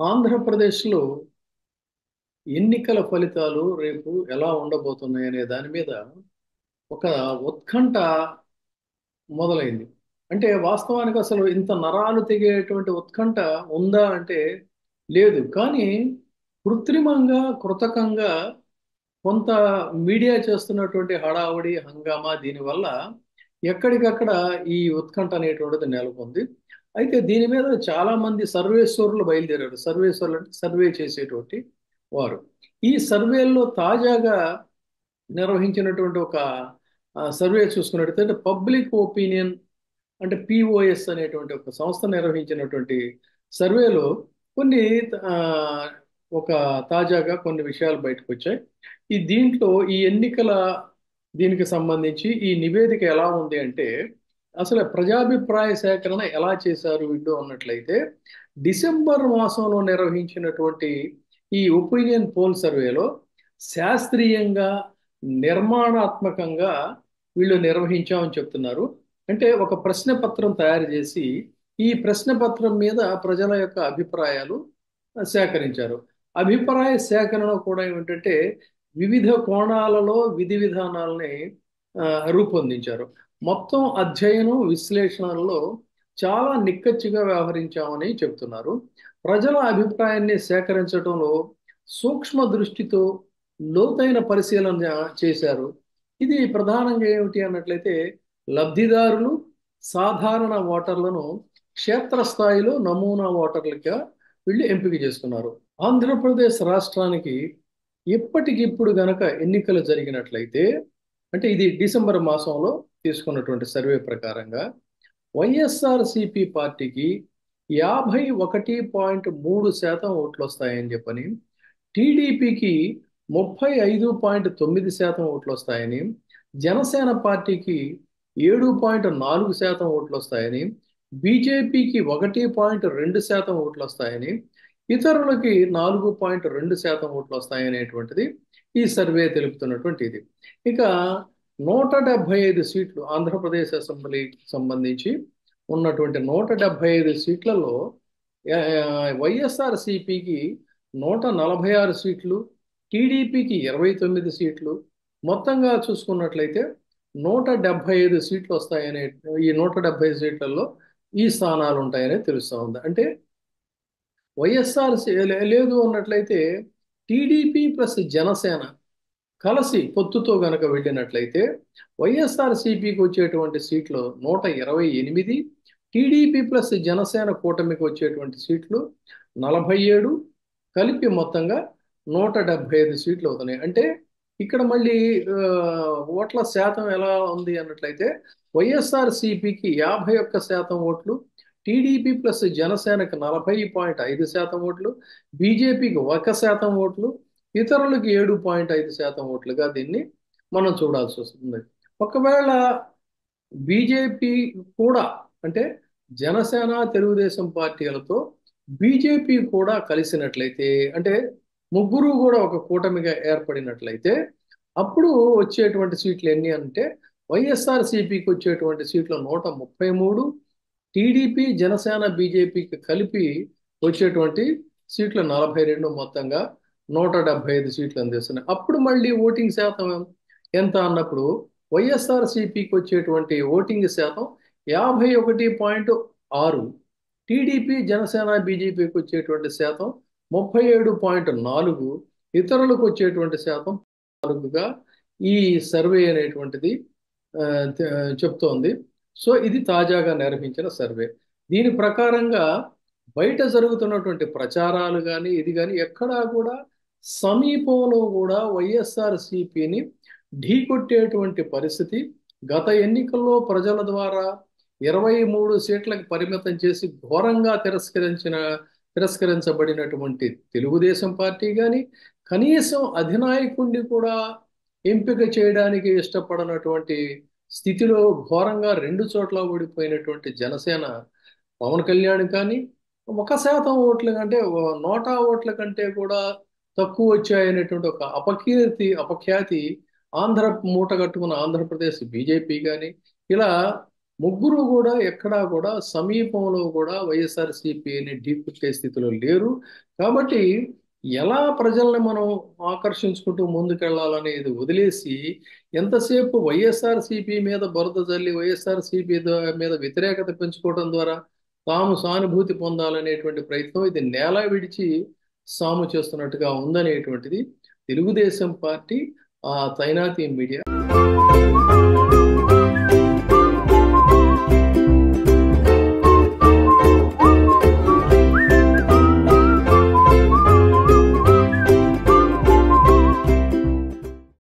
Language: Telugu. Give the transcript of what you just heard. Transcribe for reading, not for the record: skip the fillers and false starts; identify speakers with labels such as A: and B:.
A: ఆంధ్రప్రదేశ్లో ఎన్నికల ఫలితాలు రేపు ఎలా ఉండబోతున్నాయి అనే దాని మీద ఒక ఉత్కంఠ మొదలైంది. అంటే వాస్తవానికి అసలు ఇంత నరాలు తెగేటువంటి ఉత్కంఠ ఉందా అంటే లేదు. కానీ కృత్రిమంగా, కృతకంగా కొంత మీడియా చేస్తున్నటువంటి హడావుడి, హంగామా దీనివల్ల ఎక్కడికక్కడ ఈ ఉత్కంఠ అనేటువంటిది నెలకొంది. అయితే దీని మీద చాలా మంది సర్వేశ్వరులు బయలుదేరారు. సర్వేశ్వరులు అంటే సర్వే చేసేటువంటి వారు. ఈ సర్వేల్లో తాజాగా నిర్వహించినటువంటి ఒక సర్వే చూసుకున్నట్టయితే పబ్లిక్ ఒపీనియన్ అంటే పిఓఎస్ అనేటువంటి ఒక సంస్థ నిర్వహించినటువంటి సర్వేలో కొన్ని ఆ, ఒక తాజాగా కొన్ని విషయాలు బయటకు వచ్చాయి. దీంట్లో ఈ ఎన్నికల దీనికి సంబంధించి ఈ నివేదిక ఎలా ఉంది అంటే అసలు ప్రజాభిప్రాయ సేకరణ ఎలా చేశారు వీళ్ళు అన్నట్లయితే డిసెంబర్ మాసంలో నిర్వహించినటువంటి ఈ ఒపీనియన్ పోల్ సర్వేలో శాస్త్రీయంగా నిర్మాణాత్మకంగా వీళ్ళు నిర్వహించామని చెప్తున్నారు. అంటే ఒక ప్రశ్న పత్రం తయారు చేసి ఈ ప్రశ్న పత్రం మీద ప్రజల యొక్క అభిప్రాయాలు సేకరించారు. అభిప్రాయ సేకరణ కూడా ఏమిటంటే వివిధ కోణాలలో విధి విధానాలని ఆ, రూపొందించారు. మొత్తం అధ్యయనం విశ్లేషణలో చాలా నిక్కచ్చిగా వ్యవహరించామని చెప్తున్నారు. ప్రజల అభిప్రాయాన్ని సేకరించడంలో సూక్ష్మ దృష్టితో లోతైన పరిశీలన చేశారు. ఇది ప్రధానంగా ఏమిటి అన్నట్లయితే లబ్ధిదారులు సాధారణ ఓటర్లను క్షేత్రస్థాయిలో నమూనా ఓటర్లుగా వీళ్ళు ఎంపిక చేసుకున్నారు. ఆంధ్రప్రదేశ్ రాష్ట్రానికి ఇప్పటికిప్పుడు గనక ఎన్నికలు జరిగినట్లయితే అంటే ఇది డిసెంబర్ మాసంలో తీసుకున్నటువంటి సర్వే ప్రకారంగా వైఎస్ఆర్సిపి పార్టీకి 51.3% ఓట్లు వస్తాయని చెప్పని, టీడీపీకి 35.9% ఓట్లు వస్తాయని, జనసేన పార్టీకి 7.4% ఓట్లు వస్తాయని, బీజేపీకి 1.2% ఓట్లు వస్తాయని, ఇతరులకి 4.2% ఓట్లు వస్తాయనేటువంటిది ఈ సర్వే తెలుపుతున్నటువంటి ఇది. ఇక 175 సీట్లు ఆంధ్రప్రదేశ్ అసెంబ్లీకి సంబంధించి ఉన్నటువంటి 175 సీట్లలో వైఎస్ఆర్సిపికి 146 సీట్లు, టీడీపీకి 29 సీట్లు, మొత్తంగా చూసుకున్నట్లయితే 175 సీట్లు వస్తాయనే ఈ 175 సీట్లలో ఈ స్థానాలు ఉంటాయని తెలుస్తూ ఉంది. అంటే వైఎస్ఆర్ లేదు అన్నట్లయితే టీడీపీ ప్లస్ జనసేన కలిసి పొత్తుతో గనక వెళ్ళినట్లయితే వైఎస్ఆర్సీపీకి వచ్చేటువంటి సీట్లు 128, టీడీపీ ప్లస్ జనసేన కూటమికి వచ్చేటువంటి సీట్లు 47, కలిపి మొత్తంగా 175 సీట్లు అవుతున్నాయి. అంటే ఇక్కడ మళ్ళీ ఆ, ఓట్ల శాతం ఎలా ఉంది అన్నట్లయితే వైఎస్ఆర్సీపీకి 51% ఓట్లు, టీడీపీ ప్లస్ జనసేనకి 40.5% ఓట్లు, బీజేపీకి 1% ఓట్లు, ఇతరులకు 7.5% ఓట్లుగా దీన్ని మనం చూడాల్సి వస్తుంది. ఒకవేళ బీజేపీ కూడా అంటే జనసేన తెలుగుదేశం పార్టీలతో బీజేపీ కూడా కలిసినట్లయితే అంటే ముగ్గురు కూడా ఒక కూటమిగా ఏర్పడినట్లయితే అప్పుడు వచ్చేటువంటి సీట్లు ఎన్ని అంటే వైఎస్ఆర్ సిపికి వచ్చేటువంటి సీట్లు 133, టీడీపీ జనసేన బీజేపీకి కలిపి వచ్చేటువంటి సీట్లు 42, మొత్తంగా 175 సీట్లు అందిస్తున్నాయి. అప్పుడు మళ్ళీ ఓటింగ్ శాతం ఎంత అన్నప్పుడు వైఎస్ఆర్ సిపికి వచ్చేటువంటి ఓటింగ్ శాతం 51.6, టీడీపీ జనసేన బీజేపీకి వచ్చేటువంటి శాతం 37.4, ఇతరులకు వచ్చేటువంటి శాతం 4గా ఈ సర్వే అనేటువంటిది ఆ, తె- చెప్తోంది. సో ఇది తాజాగా నిర్వహించిన సర్వే. దీని ప్రకారంగా బయట జరుగుతున్నటువంటి ప్రచారాలు కానీ ఇది కానీ ఎక్కడా కూడా సమీపంలో కూడా వైఎస్ఆర్ సిపిని ఢీకొట్టేటువంటి పరిస్థితి గత ఎన్నికల్లో ప్రజల ద్వారా 23 సీట్లకు పరిమితం చేసి ఘోరంగా తిరస్కరించబడినటువంటి తెలుగుదేశం పార్టీ కానీ కనీసం అధినాయకుడిని కూడా ఎంపిక చేయడానికి ఇష్టపడనటువంటి స్థితిలో ఘోరంగా 2 చోట్ల ఓడిపోయినటువంటి జనసేన పవన్ కళ్యాణ్ కానీ 1% ఓట్ల కంటే నోటా ఓట్ల కంటే కూడా తక్కువ వచ్చాయనేటువంటి ఒక అపఖ్యాతి ఆంధ్ర మూట కట్టుకున్న ఆంధ్రప్రదేశ్ బీజేపీ కానీ ఇలా ముగ్గురు కూడా ఎక్కడా కూడా సమీపంలో కూడా వైఎస్ఆర్సీపీని ఢీకొట్టే స్థితిలో లేరు. కాబట్టి ఎలా ప్రజల్ని మనం ఆకర్షించుకుంటూ ముందుకెళ్లాలనేది వదిలేసి ఎంతసేపు వైఎస్ఆర్సీపీ మీద బురద జల్లి వైఎస్ఆర్సీపీ మీద వ్యతిరేకత పెంచుకోవడం ద్వారా తాము సానుభూతి పొందాలనేటువంటి ప్రయత్నం ఇది నేల విడిచి సాము చేస్తున్నట్టుగా ఉందనేటువంటిది తెలుగుదేశం పార్టీ తైనాతి మీడియా